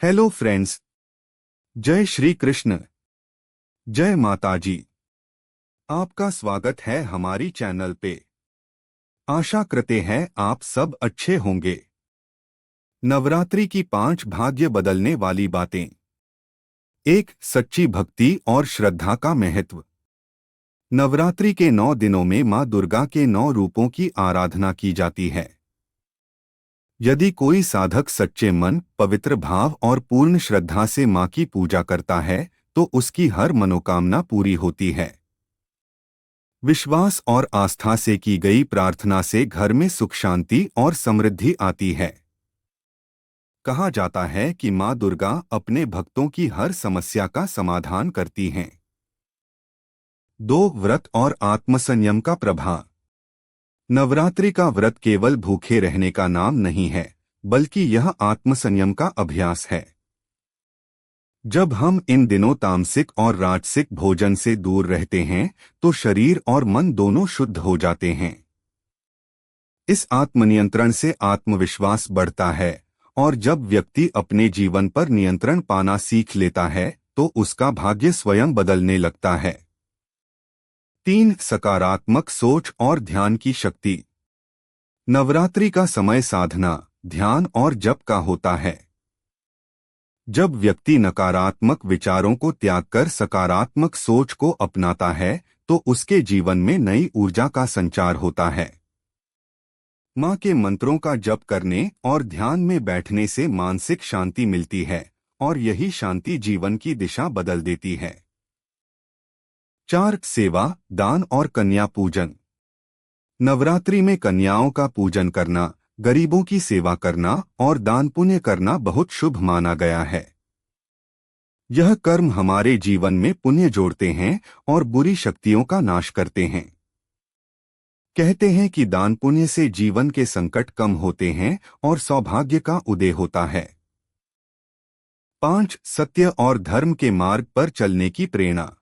Hello friends. जय श्री कृष्ण। जय माता जी। आपका स्वागत है हमारी चैनल पे। आशा करते हैं आप सब अच्छे होंगे। नवरात्रि की 5 भाग्य बदलने वाली बातें। 1. सच्ची भक्ति और श्रद्धा का महत्व। नवरात्रि के 9 दिनों में मां दुर्गा के 9 रूपों की आराधना की जाती है। यदि कोई साधक सच्चे मन, पवित्र भाव और पूर्ण श्रद्धा से मां की पूजा करता है तो उसकी हर मनोकामना पूरी होती है। विश्वास और आस्था से की गई प्रार्थना से घर में सुख शांति और समृद्धि आती है। कहा जाता है कि मां दुर्गा अपने भक्तों की हर समस्या का समाधान करती हैं। 2. व्रत और आत्मसंयम का प्रभाव। नवरात्रि का व्रत केवल भूखे रहने का नाम नहीं है, बल्कि यह आत्मसंयम का अभ्यास है। जब हम इन दिनों तामसिक और राजसिक भोजन से दूर रहते हैं तो शरीर और मन दोनों शुद्ध हो जाते हैं। इस आत्मनियंत्रण से आत्मविश्वास बढ़ता है और जब व्यक्ति अपने जीवन पर नियंत्रण पाना सीख लेता है तो उसका भाग्य स्वयं बदलने लगता है। 3. सकारात्मक सोच और ध्यान की शक्ति। नवरात्रि का समय साधना, ध्यान और जप का होता है। जब व्यक्ति नकारात्मक विचारों को त्याग कर सकारात्मक सोच को अपनाता है तो उसके जीवन में नई ऊर्जा का संचार होता है। मां के मंत्रों का जप करने और ध्यान में बैठने से मानसिक शांति मिलती है और यही शांति जीवन की दिशा बदल देती है। 4. सेवा, दान और कन्या पूजन। नवरात्रि में कन्याओं का पूजन करना, गरीबों की सेवा करना और दान पुण्य करना बहुत शुभ माना गया है। यह कर्म हमारे जीवन में पुण्य जोड़ते हैं और बुरी शक्तियों का नाश करते हैं। कहते हैं कि दान पुण्य से जीवन के संकट कम होते हैं और सौभाग्य का उदय होता है। 5. सत्य और धर्म के मार्ग पर चलने की प्रेरणा।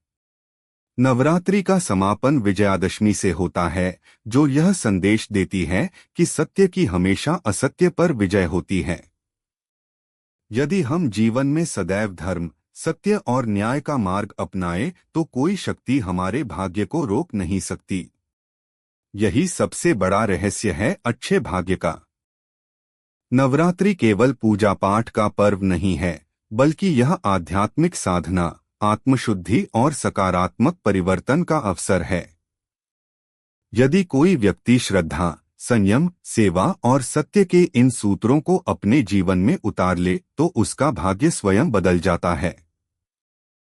नवरात्रि का समापन विजयादशमी से होता है, जो यह संदेश देती है कि सत्य की हमेशा असत्य पर विजय होती है। यदि हम जीवन में सदैव धर्म, सत्य और न्याय का मार्ग अपनाएं तो कोई शक्ति हमारे भाग्य को रोक नहीं सकती। यही सबसे बड़ा रहस्य है अच्छे भाग्य का। नवरात्रि केवल पूजा पाठ का पर्व नहीं है, बल्कि यह आध्यात्मिक साधना, आत्मशुद्धि और सकारात्मक परिवर्तन का अवसर है। यदि कोई व्यक्ति श्रद्धा, संयम, सेवा और सत्य के इन सूत्रों को अपने जीवन में उतार ले तो उसका भाग्य स्वयं बदल जाता है।